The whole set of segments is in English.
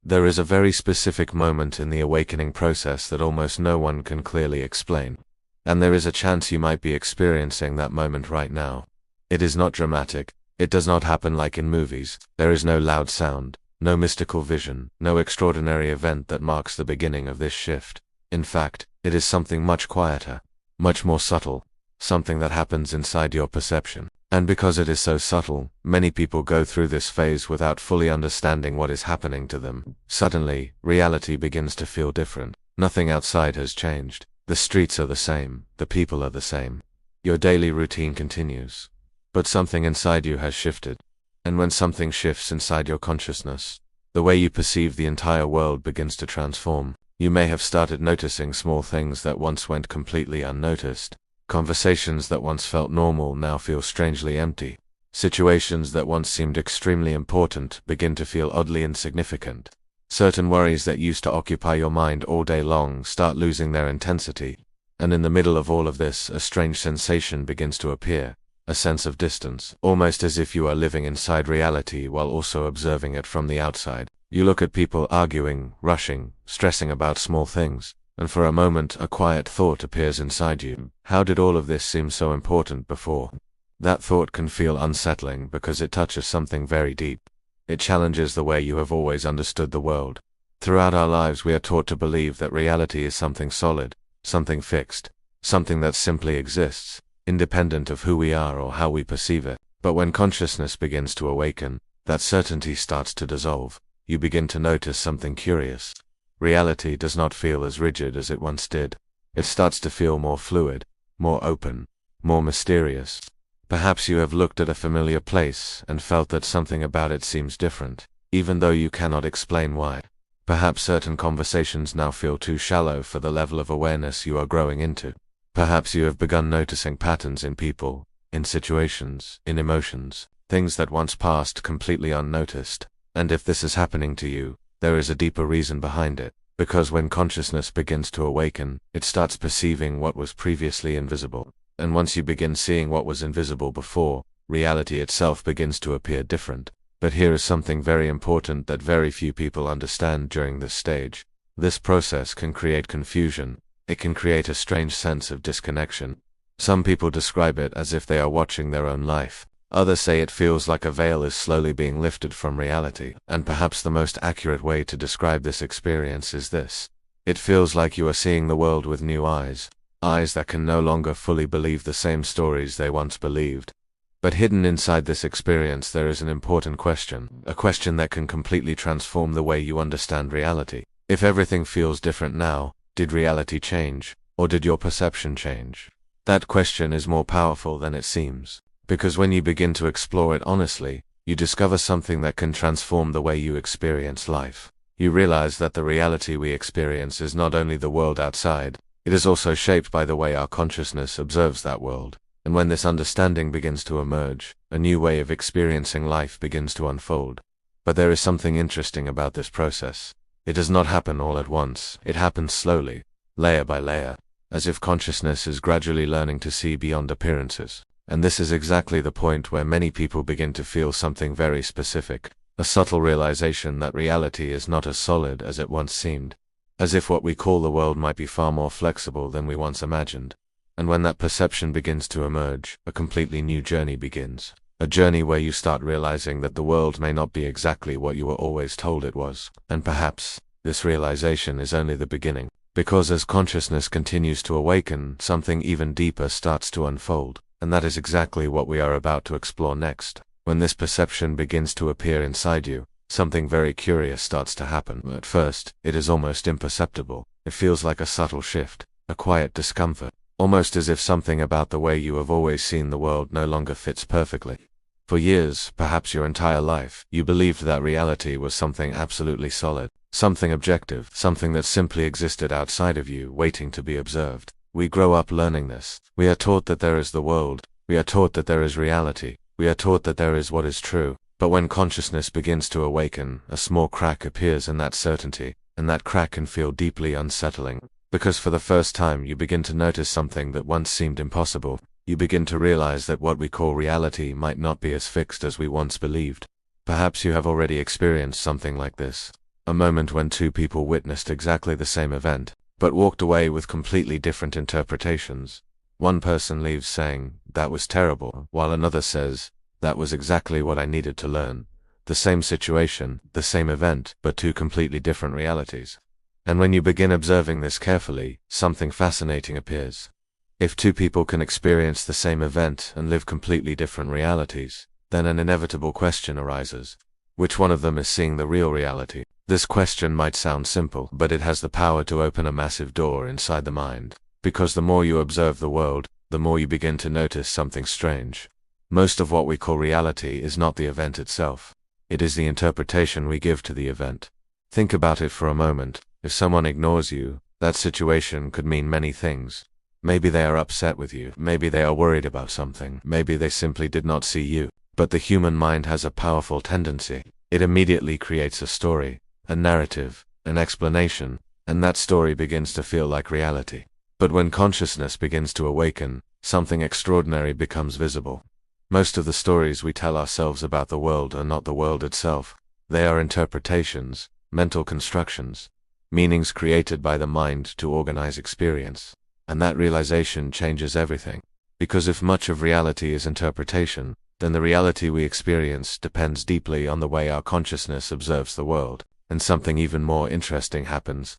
There is a very specific moment in the awakening process that almost no one can clearly explain. And there is a chance you might be experiencing that moment right now. It is not dramatic. It does not happen like in movies. There is no loud sound, no mystical vision, no extraordinary event that marks the beginning of this shift. In fact, it is something much quieter, much more subtle, something that happens inside your perception. And because it is so subtle, many people go through this phase without fully understanding what is happening to them. Suddenly, reality begins to feel different. Nothing outside has changed. The streets are the same, the people are the same. Your daily routine continues. But something inside you has shifted. And when something shifts inside your consciousness, the way you perceive the entire world begins to transform. You may have started noticing small things that once went completely unnoticed. Conversations that once felt normal now feel strangely empty. Situations that once seemed extremely important begin to feel oddly insignificant. Certain worries that used to occupy your mind all day long start losing their intensity. And in the middle of all of this, a strange sensation begins to appear. A sense of distance, almost as if you are living inside reality while also observing it from the outside. You look at people arguing, rushing, stressing about small things, and for a moment a quiet thought appears inside you. How did all of this seem so important before? That thought can feel unsettling because it touches something very deep. It challenges the way you have always understood the world. Throughout our lives we are taught to believe that reality is something solid, something fixed, something that simply exists, independent of who we are or how we perceive it. But when consciousness begins to awaken, that certainty starts to dissolve. You begin to notice something curious. Reality does not feel as rigid as it once did. It starts to feel more fluid, more open, more mysterious. Perhaps you have looked at a familiar place and felt that something about it seems different, even though you cannot explain why. Perhaps certain conversations now feel too shallow for the level of awareness you are growing into. Perhaps you have begun noticing patterns in people, in situations, in emotions, things that once passed completely unnoticed. And if this is happening to you, there is a deeper reason behind it. Because when consciousness begins to awaken, it starts perceiving what was previously invisible. And once you begin seeing what was invisible before, reality itself begins to appear different. But here is something very important that very few people understand during this stage. This process can create confusion. It can create a strange sense of disconnection. Some people describe it as if they are watching their own life. Others say it feels like a veil is slowly being lifted from reality. And perhaps the most accurate way to describe this experience is this. It feels like you are seeing the world with new eyes. Eyes that can no longer fully believe the same stories they once believed. But hidden inside this experience there is an important question. A question that can completely transform the way you understand reality. If everything feels different now, did reality change, or did your perception change? That question is more powerful than it seems, because when you begin to explore it honestly, you discover something that can transform the way you experience life. You realize that the reality we experience is not only the world outside, it is also shaped by the way our consciousness observes that world. And when this understanding begins to emerge, a new way of experiencing life begins to unfold. But there is something interesting about this process. It does not happen all at once. It happens slowly, layer by layer, as if consciousness is gradually learning to see beyond appearances. And this is exactly the point where many people begin to feel something very specific, a subtle realization that reality is not as solid as it once seemed, as if what we call the world might be far more flexible than we once imagined. And when that perception begins to emerge, a completely new journey begins. A journey where you start realizing that the world may not be exactly what you were always told it was. And perhaps this realization is only the beginning. Because as consciousness continues to awaken, something even deeper starts to unfold. And that is exactly what we are about to explore next. When this perception begins to appear inside you, something very curious starts to happen. At first, it is almost imperceptible. It feels like a subtle shift, a quiet discomfort. Almost as if something about the way you have always seen the world no longer fits perfectly. For years, perhaps your entire life, you believed that reality was something absolutely solid, something objective, something that simply existed outside of you, waiting to be observed. We grow up learning this. We are taught that there is the world. We are taught that there is reality. We are taught that there is what is true. But when consciousness begins to awaken, a small crack appears in that certainty, and that crack can feel deeply unsettling. Because for the first time you begin to notice something that once seemed impossible. You begin to realize that what we call reality might not be as fixed as we once believed. Perhaps you have already experienced something like this. A moment when two people witnessed exactly the same event, but walked away with completely different interpretations. One person leaves saying, "That was terrible," while another says, "That was exactly what I needed to learn." The same situation, the same event, but two completely different realities. And when you begin observing this carefully, something fascinating appears. If two people can experience the same event and live completely different realities, then an inevitable question arises. Which one of them is seeing the real reality? This question might sound simple, but it has the power to open a massive door inside the mind. Because the more you observe the world, the more you begin to notice something strange. Most of what we call reality is not the event itself. It is the interpretation we give to the event. Think about it for a moment. If someone ignores you, that situation could mean many things. Maybe they are upset with you, maybe they are worried about something, maybe they simply did not see you. But the human mind has a powerful tendency. It immediately creates a story, a narrative, an explanation, and that story begins to feel like reality. But when consciousness begins to awaken, something extraordinary becomes visible. Most of the stories we tell ourselves about the world are not the world itself. They are interpretations, mental constructions, meanings created by the mind to organize experience. And that realization changes everything. Because if much of reality is interpretation, then the reality we experience depends deeply on the way our consciousness observes the world. And something even more interesting happens.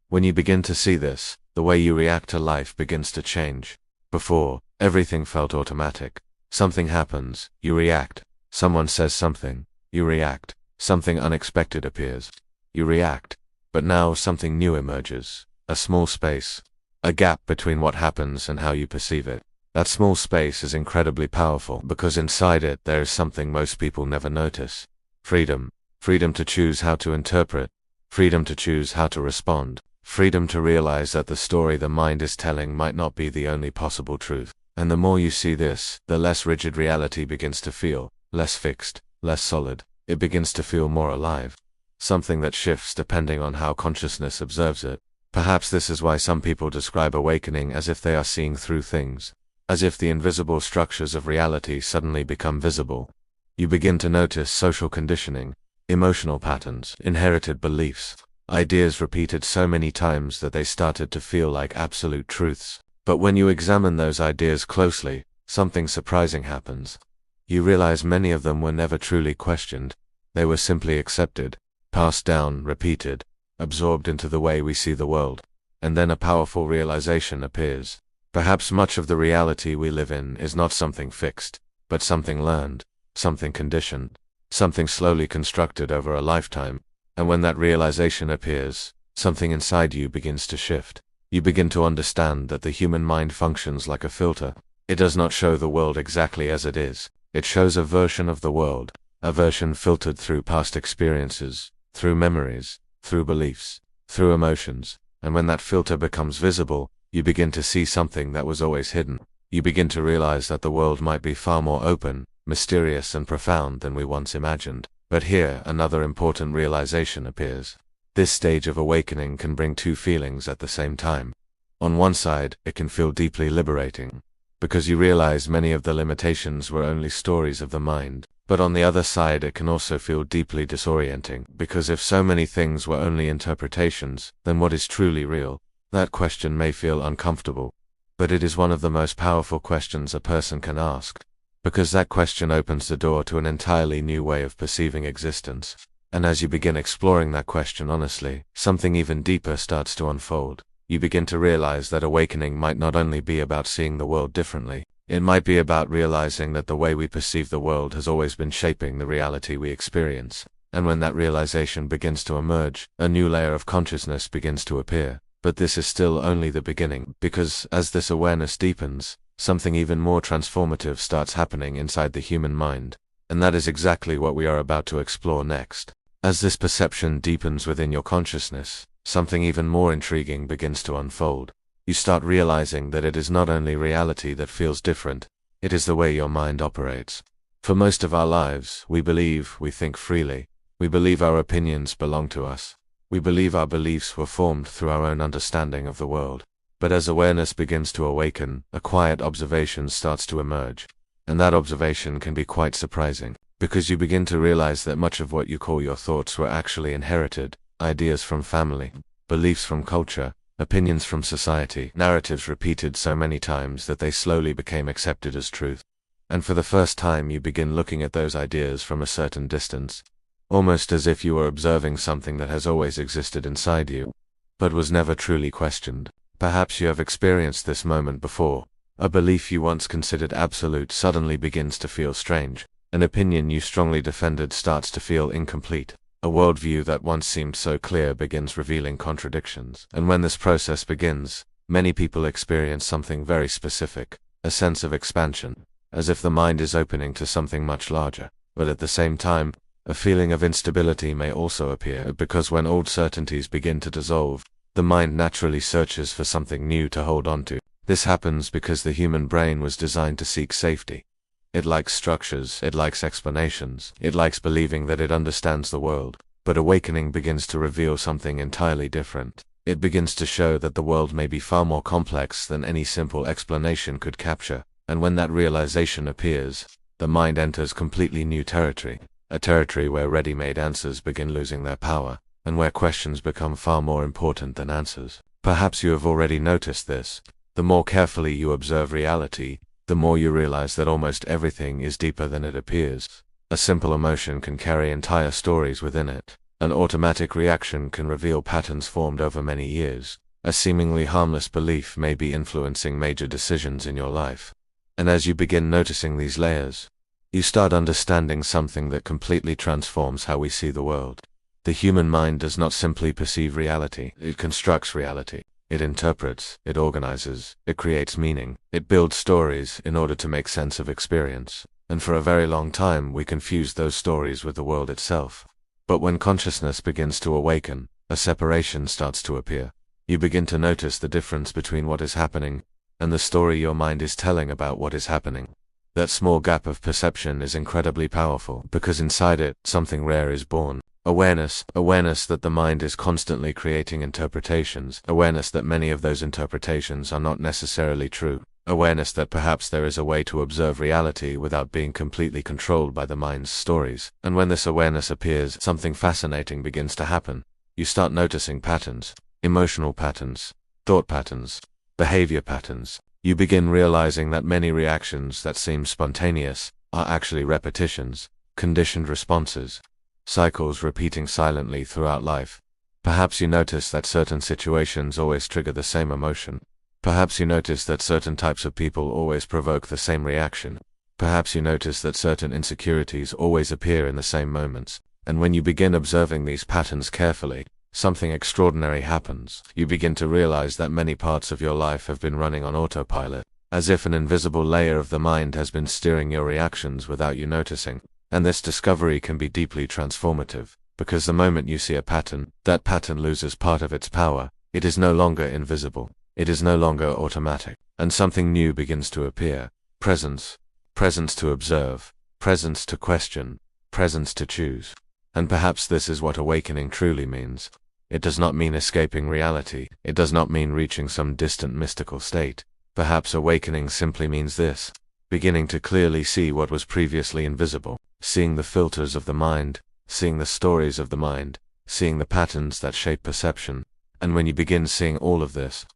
When you begin to see this, the way you react to life begins to change. Before, everything felt automatic. Something happens, you react. Someone says something, you react. Something unexpected appears, you react. But now something new emerges. A small space. A gap between what happens and how you perceive it. That small space is incredibly powerful because inside it there is something most people never notice. Freedom. Freedom to choose how to interpret. Freedom to choose how to respond. Freedom to realize that the story the mind is telling might not be the only possible truth. And the more you see this, the less rigid reality begins to feel, less fixed, less solid. It begins to feel more alive. Something that shifts depending on how consciousness observes it. Perhaps this is why some people describe awakening as if they are seeing through things. As if the invisible structures of reality suddenly become visible. You begin to notice social conditioning, emotional patterns, inherited beliefs, ideas repeated so many times that they started to feel like absolute truths. But when you examine those ideas closely, something surprising happens. You realize many of them were never truly questioned. They were simply accepted, passed down, repeated, absorbed into the way we see the world. And then a powerful realization appears. Perhaps much of the reality we live in is not something fixed, but something learned, something conditioned, something slowly constructed over a lifetime. And when that realization appears, something inside you begins to shift. You begin to understand that the human mind functions like a filter. It does not show the world exactly as it is. It shows a version of the world, a version filtered through past experiences, through memories, through beliefs, through emotions. And when that filter becomes visible, you begin to see something that was always hidden. You begin to realize that the world might be far more open, mysterious and profound than we once imagined. But here, another important realization appears. This stage of awakening can bring two feelings at the same time. On one side, it can feel deeply liberating, because you realize many of the limitations were only stories of the mind. But on the other side, it can also feel deeply disorienting, because if so many things were only interpretations, then what is truly real? That question may feel uncomfortable, but it is one of the most powerful questions a person can ask, because that question opens the door to an entirely new way of perceiving existence. And as you begin exploring that question honestly, something even deeper starts to unfold. You begin to realize that awakening might not only be about seeing the world differently, it might be about realizing that the way we perceive the world has always been shaping the reality we experience. And when that realization begins to emerge, a new layer of consciousness begins to appear. But this is still only the beginning, because as this awareness deepens, something even more transformative starts happening inside the human mind. And that is exactly what we are about to explore next. As this perception deepens within your consciousness, something even more intriguing begins to unfold. You start realizing that it is not only reality that feels different, it is the way your mind operates. For most of our lives, we believe we think freely. We believe our opinions belong to us. We believe our beliefs were formed through our own understanding of the world. But as awareness begins to awaken, a quiet observation starts to emerge. And that observation can be quite surprising, because you begin to realize that much of what you call your thoughts were actually inherited, ideas from family, beliefs from culture, opinions from society, narratives repeated so many times that they slowly became accepted as truth. And for the first time you begin looking at those ideas from a certain distance, almost as if you were observing something that has always existed inside you, but was never truly questioned. Perhaps you have experienced this moment before. A belief you once considered absolute suddenly begins to feel strange. An opinion you strongly defended starts to feel incomplete. A worldview that once seemed so clear begins revealing contradictions. And when this process begins, many people experience something very specific, a sense of expansion, as if the mind is opening to something much larger. But at the same time, a feeling of instability may also appear, because when old certainties begin to dissolve, the mind naturally searches for something new to hold on to. This happens because the human brain was designed to seek safety. It likes structures, it likes explanations, it likes believing that it understands the world. But awakening begins to reveal something entirely different. It begins to show that the world may be far more complex than any simple explanation could capture. And when that realization appears, the mind enters completely new territory. A territory where ready-made answers begin losing their power, and where questions become far more important than answers. Perhaps you have already noticed this. The more carefully you observe reality, the more you realize that almost everything is deeper than it appears. A simple emotion can carry entire stories within it. An automatic reaction can reveal patterns formed over many years. A seemingly harmless belief may be influencing major decisions in your life. And as you begin noticing these layers, you start understanding something that completely transforms how we see the world. The human mind does not simply perceive reality, it constructs reality. It interprets, it organizes, it creates meaning, it builds stories in order to make sense of experience. And for a very long time we confused those stories with the world itself. But when consciousness begins to awaken, a separation starts to appear. You begin to notice the difference between what is happening and the story your mind is telling about what is happening. That small gap of perception is incredibly powerful, because inside it, something rare is born. Awareness that the mind is constantly creating interpretations, awareness that many of those interpretations are not necessarily true, awareness that perhaps there is a way to observe reality without being completely controlled by the mind's stories. And when this awareness appears, something fascinating begins to happen. You start noticing patterns, emotional patterns, thought patterns, behavior patterns. You begin realizing that many reactions that seem spontaneous are actually repetitions, conditioned responses, cycles repeating silently throughout life. Perhaps you notice that certain situations always trigger the same emotion. Perhaps you notice that certain types of people always provoke the same reaction. Perhaps you notice that certain insecurities always appear in the same moments. And when you begin observing these patterns carefully, something extraordinary happens. You begin to realize that many parts of your life have been running on autopilot, as if an invisible layer of the mind has been steering your reactions without you noticing. And this discovery can be deeply transformative, because the moment you see a pattern, that pattern loses part of its power. It is no longer invisible. It is no longer automatic. And something new begins to appear. Presence. Presence to observe. Presence to question. Presence to choose. And perhaps this is what awakening truly means. It does not mean escaping reality. It does not mean reaching some distant mystical state. Perhaps awakening simply means this: beginning to clearly see what was previously invisible. Seeing the filters of the mind, seeing the stories of the mind, seeing the patterns that shape perception. And when you begin seeing all of this,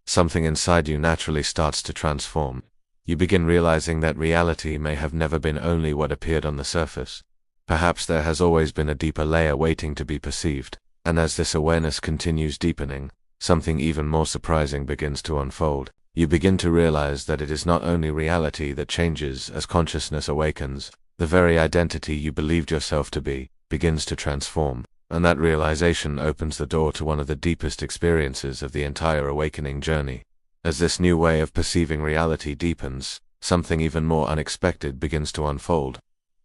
something inside you naturally starts to transform. You begin realizing that reality may have never been only what appeared on the surface. Perhaps there has always been a deeper layer waiting to be perceived. And as this awareness continues deepening, something even more surprising begins to unfold. You begin to realize that it is not only reality that changes as consciousness awakens. The very identity you believed yourself to be begins to transform, and that realization opens the door to one of the deepest experiences of the entire awakening journey. As this new way of perceiving reality deepens, something even more unexpected begins to unfold.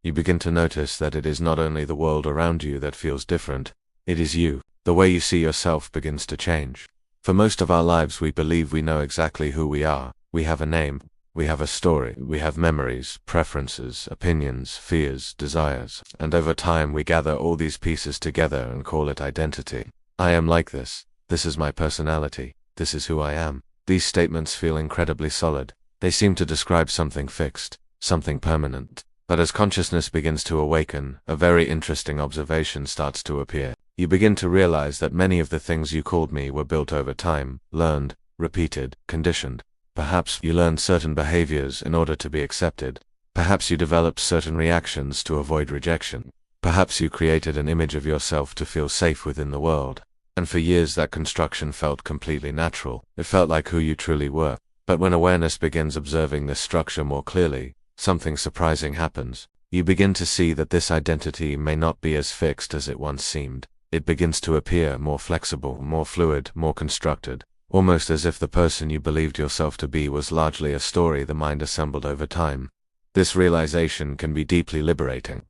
You begin to notice that it is not only the world around you that feels different, it is you. The way you see yourself begins to change. For most of our lives we believe we know exactly who we are. We have a name. We have a story, we have memories, preferences, opinions, fears, desires, and over time we gather all these pieces together and call it identity. I am like this. This is my personality. This is who I am. These statements feel incredibly solid. They seem to describe something fixed, something permanent. But as consciousness begins to awaken, a very interesting observation starts to appear. You begin to realize that many of the things you called me were built over time, learned, repeated, conditioned. Perhaps you learned certain behaviors in order to be accepted. Perhaps you developed certain reactions to avoid rejection. Perhaps you created an image of yourself to feel safe within the world. And for years that construction felt completely natural. It felt like who you truly were. But when awareness begins observing this structure more clearly, something surprising happens. You begin to see that this identity may not be as fixed as it once seemed. It begins to appear more flexible, more fluid, more constructed, almost as if the person you believed yourself to be was largely a story the mind assembled over time. This realization can be deeply liberating,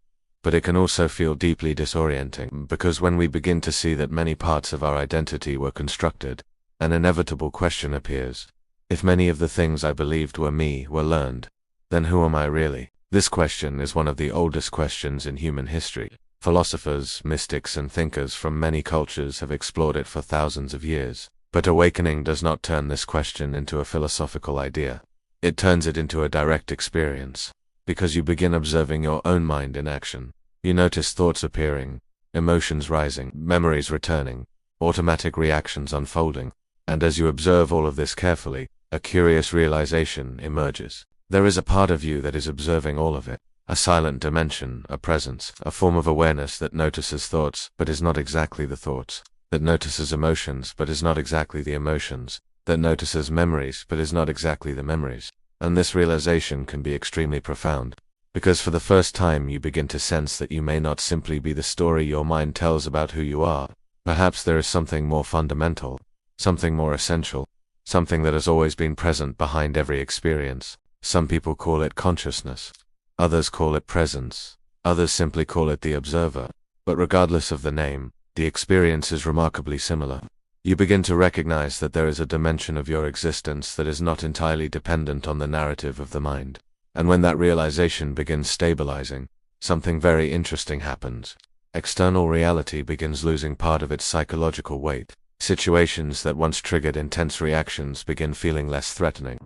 but it can also feel deeply disorienting, because when we begin to see that many parts of our identity were constructed, an inevitable question appears. If many of the things I believed were me were learned, then who am I really? This question is one of the oldest questions in human history. Philosophers, mystics, and thinkers from many cultures have explored it for thousands of years. But awakening does not turn this question into a philosophical idea. It turns it into a direct experience. Because you begin observing your own mind in action. You notice thoughts appearing, emotions rising, memories returning, automatic reactions unfolding. And as you observe all of this carefully, a curious realization emerges. There is a part of you that is observing all of it. A silent dimension, a presence, a form of awareness that notices thoughts, but is not exactly the thoughts. That notices emotions, but is not exactly the emotions. That notices memories, but is not exactly the memories. And this realization can be extremely profound. Because for the first time you begin to sense that you may not simply be the story your mind tells about who you are. Perhaps there is something more fundamental, something more essential, something that has always been present behind every experience. Some people call it consciousness. Others call it presence. Others simply call it the observer. But regardless of the name, the experience is remarkably similar. You begin to recognize that there is a dimension of your existence that is not entirely dependent on the narrative of the mind. And when that realization begins stabilizing, something very interesting happens. External reality begins losing part of its psychological weight. Situations that once triggered intense reactions begin feeling less threatening.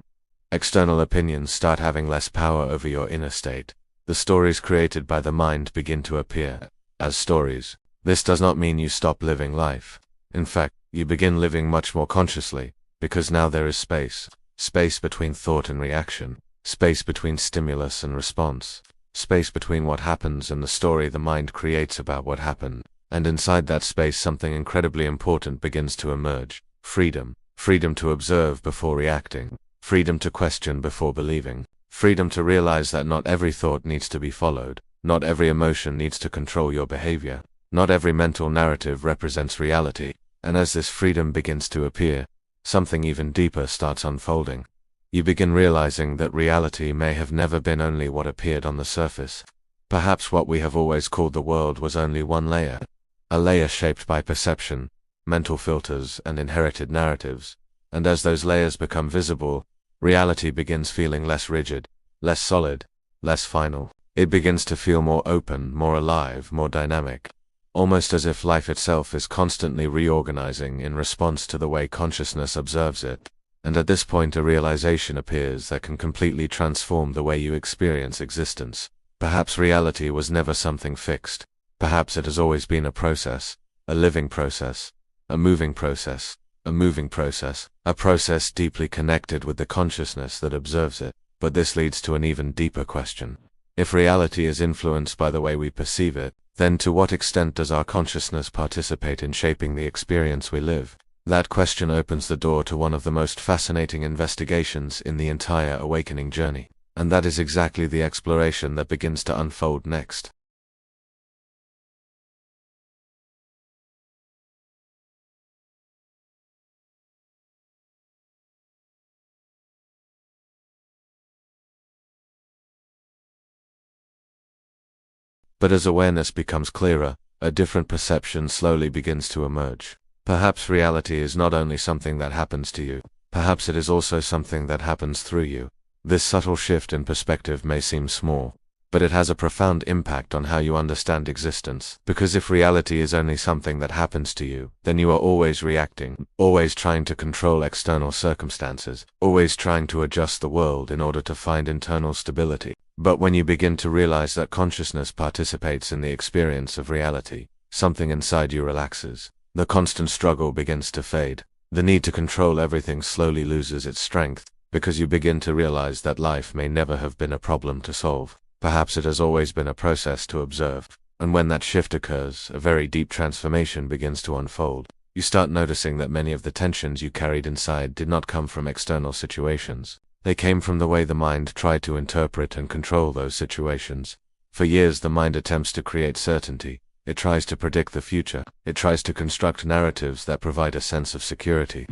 External opinions start having less power over your inner state. The stories created by the mind begin to appear as stories. This does not mean you stop living life. In fact, you begin living much more consciously, because now there is space. Space between thought and reaction. Space between stimulus and response. Space between what happens and the story the mind creates about what happened. And inside that space something incredibly important begins to emerge. Freedom. Freedom to observe before reacting. Freedom to question before believing. Freedom to realize that not every thought needs to be followed. Not every emotion needs to control your behavior. Not every mental narrative represents reality. And as this freedom begins to appear, something even deeper starts unfolding. You begin realizing that reality may have never been only what appeared on the surface. Perhaps what we have always called the world was only one layer. A layer shaped by perception, mental filters, and inherited narratives. And as those layers become visible, reality begins feeling less rigid, less solid, less final. It begins to feel more open, more alive, more dynamic. Almost as if life itself is constantly reorganizing in response to the way consciousness observes it. And at this point a realization appears that can completely transform the way you experience existence. Perhaps reality was never something fixed. Perhaps it has always been a process, a living process, a moving process, a moving process, a process deeply connected with the consciousness that observes it. But this leads to an even deeper question. If reality is influenced by the way we perceive it, then to what extent does our consciousness participate in shaping the experience we live? That question opens the door to one of the most fascinating investigations in the entire awakening journey. And that is exactly the exploration that begins to unfold next. But as awareness becomes clearer, a different perception slowly begins to emerge. Perhaps reality is not only something that happens to you, perhaps it is also something that happens through you. This subtle shift in perspective may seem small, but it has a profound impact on how you understand existence. Because if reality is only something that happens to you, then you are always reacting, always trying to control external circumstances, always trying to adjust the world in order to find internal stability. But when you begin to realize that consciousness participates in the experience of reality, something inside you relaxes. The constant struggle begins to fade. The need to control everything slowly loses its strength, because you begin to realize that life may never have been a problem to solve. Perhaps it has always been a process to observe. And when that shift occurs, a very deep transformation begins to unfold. You start noticing that many of the tensions you carried inside did not come from external situations. They came from the way the mind tried to interpret and control those situations. For years, the mind attempts to create certainty. It tries to predict the future. It tries to construct narratives that provide a sense of security.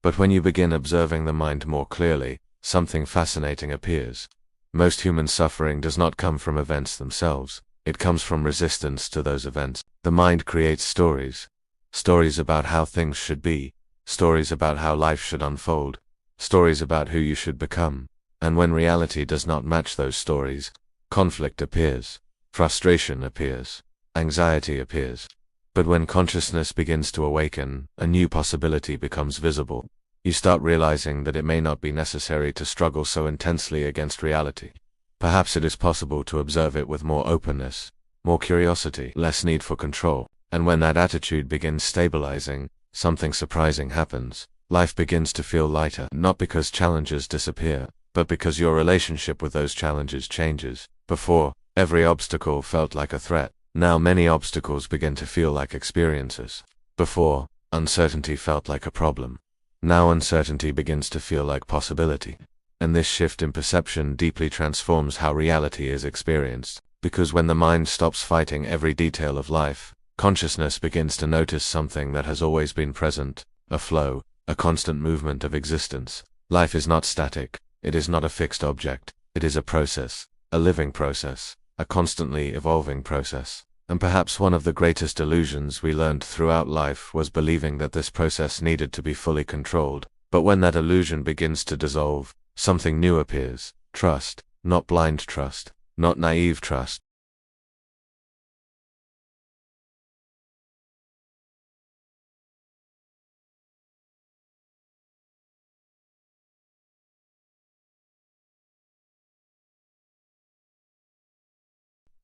But when you begin observing the mind more clearly, something fascinating appears. Most human suffering does not come from events themselves. It comes from resistance to those events. The mind creates stories. Stories about how things should be. Stories about how life should unfold. Stories about who you should become. And when reality does not match those stories, conflict appears. Frustration appears. Anxiety appears. But when consciousness begins to awaken, a new possibility becomes visible. You start realizing that it may not be necessary to struggle so intensely against reality. Perhaps it is possible to observe it with more openness, more curiosity, less need for control. And when that attitude begins stabilizing, something surprising happens. Life begins to feel lighter, not because challenges disappear, but because your relationship with those challenges changes. Before, every obstacle felt like a threat. Now many obstacles begin to feel like experiences. Before, uncertainty felt like a problem. Now uncertainty begins to feel like possibility. And this shift in perception deeply transforms how reality is experienced. Because when the mind stops fighting every detail of life, consciousness begins to notice something that has always been present, a flow, a constant movement of existence. Life is not static. It is not a fixed object. It is a process, a living process, a constantly evolving process. And perhaps one of the greatest illusions we learned throughout life was believing that this process needed to be fully controlled. But when that illusion begins to dissolve, something new appears. Trust, not blind trust, not naive trust.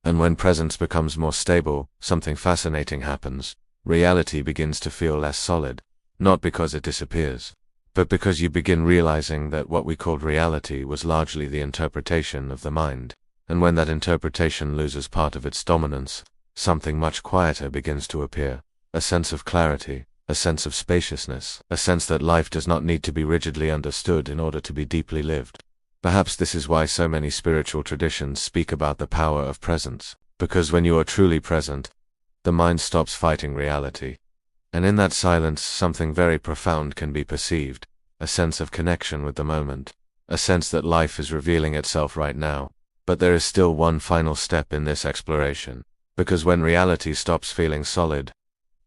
And when presence becomes more stable, something fascinating happens. Reality begins to feel less solid, not because it disappears, but because you begin realizing that what we called reality was largely the interpretation of the mind. And when that interpretation loses part of its dominance, something much quieter begins to appear. A sense of clarity, a sense of spaciousness, a sense that life does not need to be rigidly understood in order to be deeply lived. Perhaps this is why so many spiritual traditions speak about the power of presence, because when you are truly present, the mind stops fighting reality. And in that silence, something very profound can be perceived, a sense of connection with the moment, a sense that life is revealing itself right now. But there is still one final step in this exploration, because when reality stops feeling solid,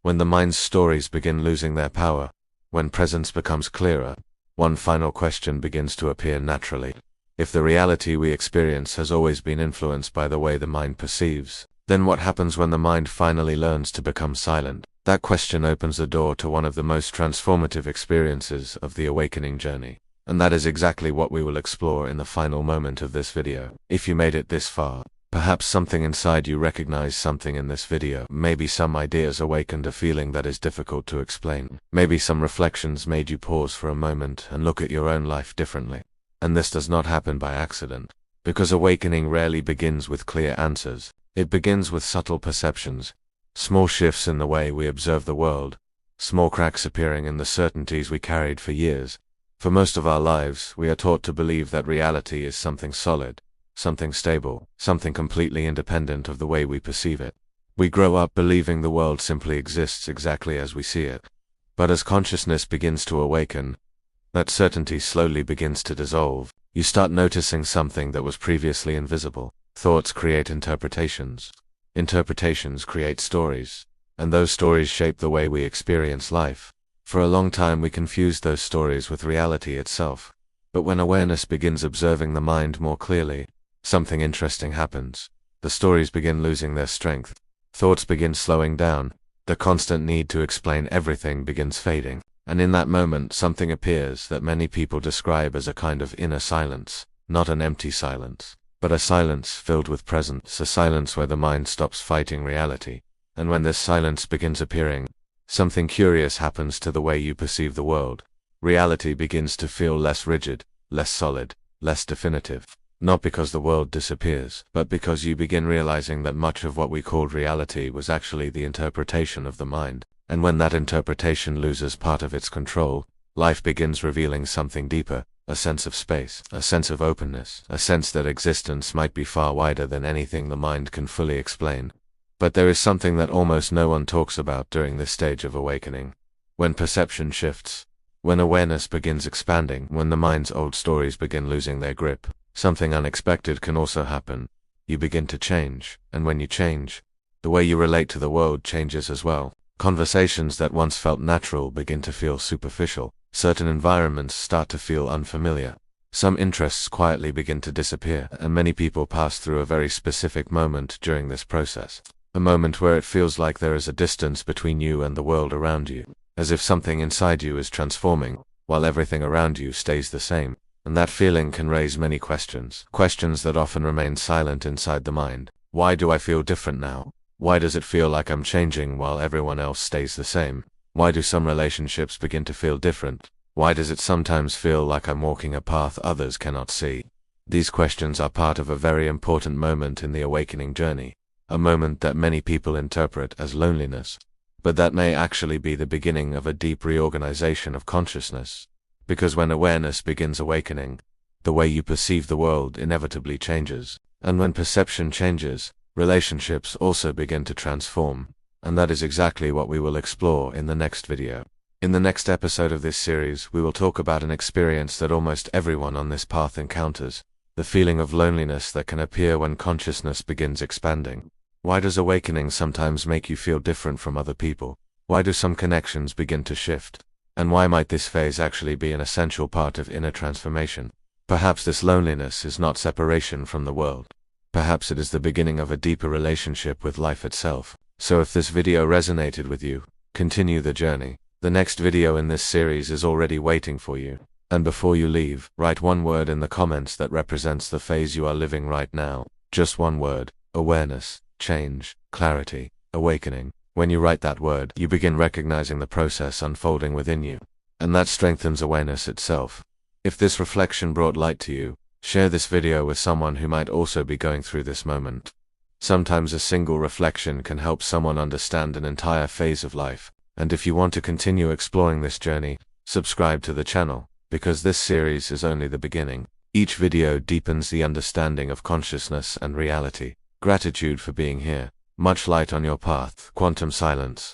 when the mind's stories begin losing their power, when presence becomes clearer, one final question begins to appear naturally. If the reality we experience has always been influenced by the way the mind perceives, then what happens when the mind finally learns to become silent? That question opens the door to one of the most transformative experiences of the awakening journey. And that is exactly what we will explore in the final moment of this video. If you made it this far, perhaps something inside you recognized something in this video. Maybe some ideas awakened a feeling that is difficult to explain. Maybe some reflections made you pause for a moment and look at your own life differently. And this does not happen by accident, because awakening rarely begins with clear answers. It begins with subtle perceptions, small shifts in the way we observe the world, small cracks appearing in the certainties we carried for years. For most of our lives, we are taught to believe that reality is something solid, something stable, something completely independent of the way we perceive it. We grow up believing the world simply exists exactly as we see it. But as consciousness begins to awaken, that certainty slowly begins to dissolve. You start noticing something that was previously invisible. Thoughts create interpretations. Interpretations create stories. And those stories shape the way we experience life. For a long time we confused those stories with reality itself. But when awareness begins observing the mind more clearly, something interesting happens. The stories begin losing their strength. Thoughts begin slowing down. The constant need to explain everything begins fading. And in that moment something appears that many people describe as a kind of inner silence. Not an empty silence, but a silence filled with presence, a silence where the mind stops fighting reality. And when this silence begins appearing, something curious happens to the way you perceive the world. Reality begins to feel less rigid, less solid, less definitive. Not because the world disappears, but because you begin realizing that much of what we called reality was actually the interpretation of the mind. And when that interpretation loses part of its control, life begins revealing something deeper, a sense of space, a sense of openness, a sense that existence might be far wider than anything the mind can fully explain. But there is something that almost no one talks about during this stage of awakening. When perception shifts, when awareness begins expanding, when the mind's old stories begin losing their grip, something unexpected can also happen. You begin to change, and when you change, the way you relate to the world changes as well. Conversations that once felt natural begin to feel superficial. Certain environments start to feel unfamiliar. Some interests quietly begin to disappear, and many people pass through a very specific moment during this process. A moment where it feels like there is a distance between you and the world around you, as if something inside you is transforming, while everything around you stays the same. And that feeling can raise many questions. Questions that often remain silent inside the mind. Why do I feel different now? Why does it feel like I'm changing while everyone else stays the same? Why do some relationships begin to feel different? Why does it sometimes feel like I'm walking a path others cannot see? These questions are part of a very important moment in the awakening journey, a moment that many people interpret as loneliness, but that may actually be the beginning of a deep reorganization of consciousness. Because when awareness begins awakening, the way you perceive the world inevitably changes. And when perception changes, relationships also begin to transform. And that is exactly what we will explore in the next video. In the next episode of this series, we will talk about an experience that almost everyone on this path encounters, the feeling of loneliness that can appear when consciousness begins expanding. Why does awakening sometimes make you feel different from other people? Why do some connections begin to shift? And why might this phase actually be an essential part of inner transformation? Perhaps this loneliness is not separation from the world. Perhaps it is the beginning of a deeper relationship with life itself. So if this video resonated with you, continue the journey. The next video in this series is already waiting for you. And before you leave, write one word in the comments that represents the phase you are living right now. Just one word: awareness, change, clarity, awakening. When you write that word, you begin recognizing the process unfolding within you. And that strengthens awareness itself. If this reflection brought light to you, share this video with someone who might also be going through this moment. Sometimes a single reflection can help someone understand an entire phase of life. And if you want to continue exploring this journey, subscribe to the channel, because this series is only the beginning. Each video deepens the understanding of consciousness and reality. Gratitude for being here. Much light on your path. Quantum Silence.